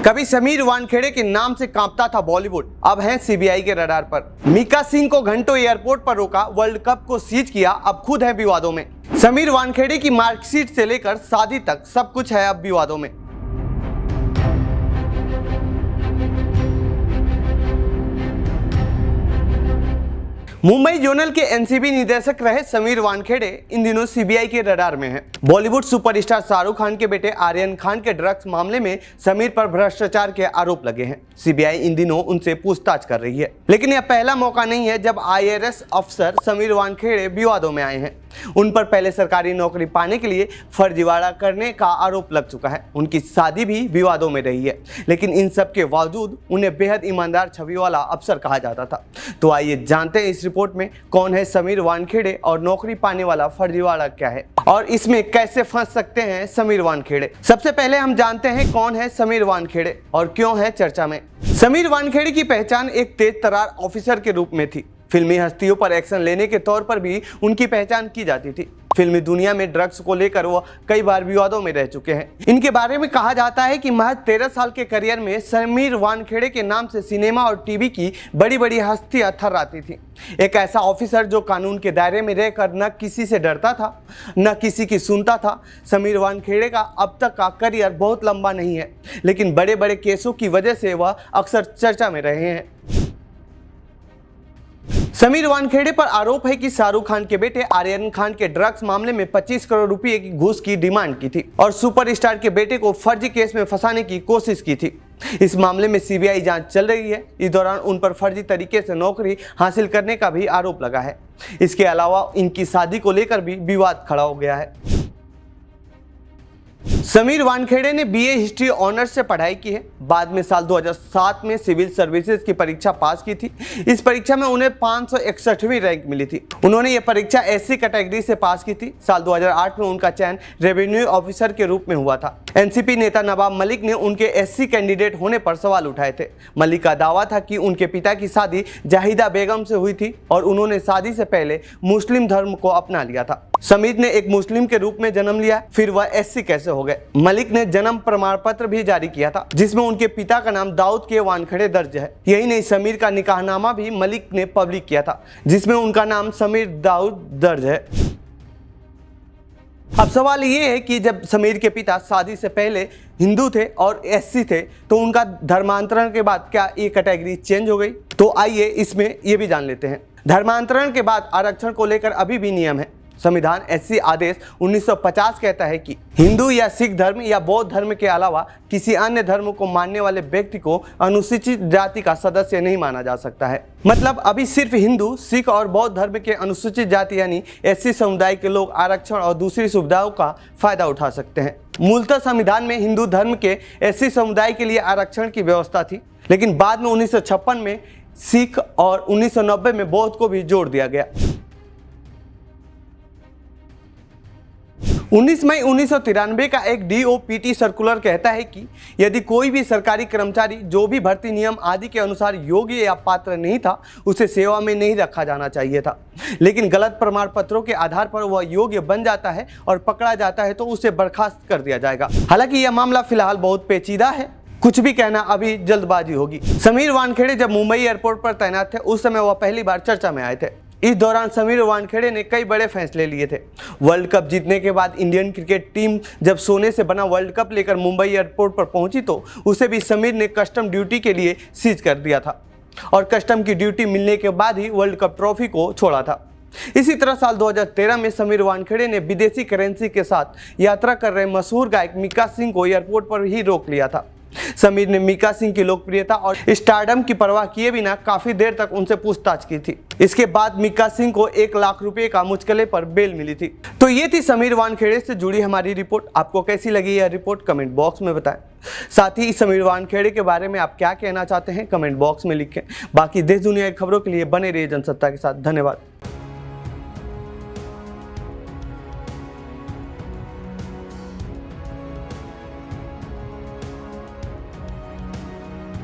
कभी समीर वानखेड़े के नाम से कांपता था बॉलीवुड, अब हैं सीबीआई के रडार पर। मीका सिंह को घंटों एयरपोर्ट पर रोका, वर्ल्ड कप को सीज किया, अब खुद है विवादों में। समीर वानखेड़े की मार्कशीट से लेकर शादी तक सब कुछ है अब विवादों में। मुंबई जोनल के एनसीबी निदेशक रहे समीर वानखेड़े इन दिनों सीबीआई के रडार में हैं। बॉलीवुड सुपरस्टार शाहरुख खान के बेटे आर्यन खान के ड्रग्स मामले में समीर पर भ्रष्टाचार के आरोप लगे हैं। सीबीआई इन दिनों उनसे पूछताछ कर रही है, लेकिन यह पहला मौका नहीं है जब आईआरएस अफसर समीर वानखेड़े विवादों में आए हैं। उन पर पहले सरकारी नौकरी पाने के लिए फर्जीवाड़ा करने का आरोप लग चुका है। उनकी शादी भी विवादों में रही है, लेकिन इन सब के बावजूद उन्हें बेहद ईमानदार छवि वाला अफसर कहा जाता था। तो आइए जानते हैं इस रिपोर्ट में कौन है समीर वानखेड़े और नौकरी पाने वाला फर्जीवाड़ा क्या है और इसमें कैसे फंस सकते हैं समीर वानखेड़े। सबसे पहले हम जानते हैं कौन है समीर वानखेड़े और क्यों है चर्चा में। समीर वानखेड़े की पहचान एक तेज तर्रार ऑफिसर के रूप में थी। फिल्मी हस्तियों पर एक्शन लेने के तौर पर भी उनकी पहचान की जाती थी। फिल्मी दुनिया में ड्रग्स को लेकर वो कई बार विवादों में रह चुके हैं। इनके बारे में कहा जाता है कि महज 13 साल के करियर में समीर वानखेड़े के नाम से सिनेमा और टीवी की बड़ी बड़ी हस्तियां थर्राती थी। एक ऐसा ऑफिसर जो कानून के दायरे में रहकर न किसी से डरता था न किसी की सुनता था। समीर वानखेड़े का अब तक का करियर बहुत लंबा नहीं है, लेकिन बड़े बड़े केसों की वजह से वह अक्सर चर्चा में रहे हैं। समीर वानखेड़े पर आरोप है कि शाहरुख खान के बेटे आर्यन खान के ड्रग्स मामले में 25 करोड़ रुपए की घूस की डिमांड की थी और सुपरस्टार के बेटे को फर्जी केस में फंसाने की कोशिश की थी। इस मामले में सीबीआई जांच चल रही है। इस दौरान उन पर फर्जी तरीके से नौकरी हासिल करने का भी आरोप लगा है। इसके अलावा इनकी शादी को लेकर भी विवाद खड़ा हो गया है। समीर वानखेड़े ने बीए हिस्ट्री ऑनर्स से पढ़ाई की है। बाद में साल 2007 में सिविल सर्विसेज की परीक्षा पास की थी। इस परीक्षा में उन्हें 561वीं रैंक मिली थी। उन्होंने ये परीक्षा एससी कैटेगरी से पास की थी। साल 2008 में उनका चयन रेवेन्यू ऑफिसर के रूप में हुआ था। एनसीपी नेता नवाब मलिक ने उनके एससी कैंडिडेट होने पर सवाल उठाए थे। मलिक का दावा था कि उनके पिता की शादी जाहिदा बेगम से हुई थी और उन्होंने शादी से पहले मुस्लिम धर्म को अपना लिया था। समीर ने एक मुस्लिम के रूप में जन्म लिया, फिर वह एससी कैसे हो गए। मलिक ने जन्म प्रमाण पत्र भी जारी किया था जिसमें उनके पिता का नाम दाऊद के वानखेड़े दर्ज है। यही नहीं, समीर का निकाहनामा भी मलिक ने पब्लिक किया था जिसमें उनका नाम समीर दाऊद दर्ज है। अब सवाल ये है कि जब समीर के पिता शादी से पहले हिंदू थे और एससी थे तो उनका धर्मांतरण के बाद क्या ये कैटेगरी चेंज हो गई? तो आइए इसमें ये भी जान लेते हैं। धर्मांतरण के बाद आरक्षण को लेकर अभी भी नियम है। संविधान एससी आदेश 1950 कहता है कि हिंदू या सिख धर्म या बौद्ध धर्म के अलावा किसी अन्य धर्म को मानने वाले व्यक्ति को अनुसूचित जाति का सदस्य नहीं माना जा सकता है। मतलब अभी सिर्फ हिंदू, सिख और बौद्ध धर्म के अनुसूचित जाति यानी एससी समुदाय के लोग आरक्षण और दूसरी सुविधाओं का फायदा उठा सकते हैं। मूलतः संविधान में हिंदू धर्म के एससी समुदाय के लिए आरक्षण की व्यवस्था थी, लेकिन बाद में 1956 में सिख और 1990 में बौद्ध को भी जोड़ दिया गया। 19 मई 1993 का एक डीओपीटी सर्कुलर कहता है कि यदि कोई भी सरकारी कर्मचारी जो भी भर्ती नियम आदि के अनुसार योग्य या पात्र नहीं था, उसे सेवा में नहीं रखा जाना चाहिए था। लेकिन गलत प्रमाण पत्रों के आधार पर वह योग्य बन जाता है और पकड़ा जाता है तो उसे बर्खास्त कर दिया जाएगा। हालांकि यह मामला फिलहाल बहुत पेचीदा है, कुछ भी कहना अभी जल्दबाजी होगी। समीर वानखेड़े जब मुंबई एयरपोर्ट पर तैनात थे उस समय वह पहली बार चर्चा में आए थे। इस दौरान समीर वानखेड़े ने कई बड़े फैसले लिए थे। वर्ल्ड कप जीतने के बाद इंडियन क्रिकेट टीम जब सोने से बना वर्ल्ड कप लेकर मुंबई एयरपोर्ट पर पहुंची तो उसे भी समीर ने कस्टम ड्यूटी के लिए सीज कर दिया था और कस्टम की ड्यूटी मिलने के बाद ही वर्ल्ड कप ट्रॉफी को छोड़ा था। इसी तरह साल 2013 में समीर वानखेड़े ने विदेशी करेंसी के साथ यात्रा कर रहे मशहूर गायक मीका सिंह को एयरपोर्ट पर ही रोक लिया था। समीर ने मीका सिंह की लोकप्रियता और स्टारडम की परवाह किए बिना काफी देर तक उनसे पूछताछ की थी। इसके बाद मीका सिंह को 1 लाख रुपए का मुचकले पर बेल मिली थी। तो ये थी समीर वानखेड़े से जुड़ी हमारी रिपोर्ट। आपको कैसी लगी यह रिपोर्ट कमेंट बॉक्स में बताएं। साथ ही समीर वानखेड़े के बारे में आप क्या कहना चाहते हैं कमेंट बॉक्स में लिखें। बाकी देश दुनिया की खबरों के लिए बने रहिए जनसत्ता के साथ। धन्यवाद।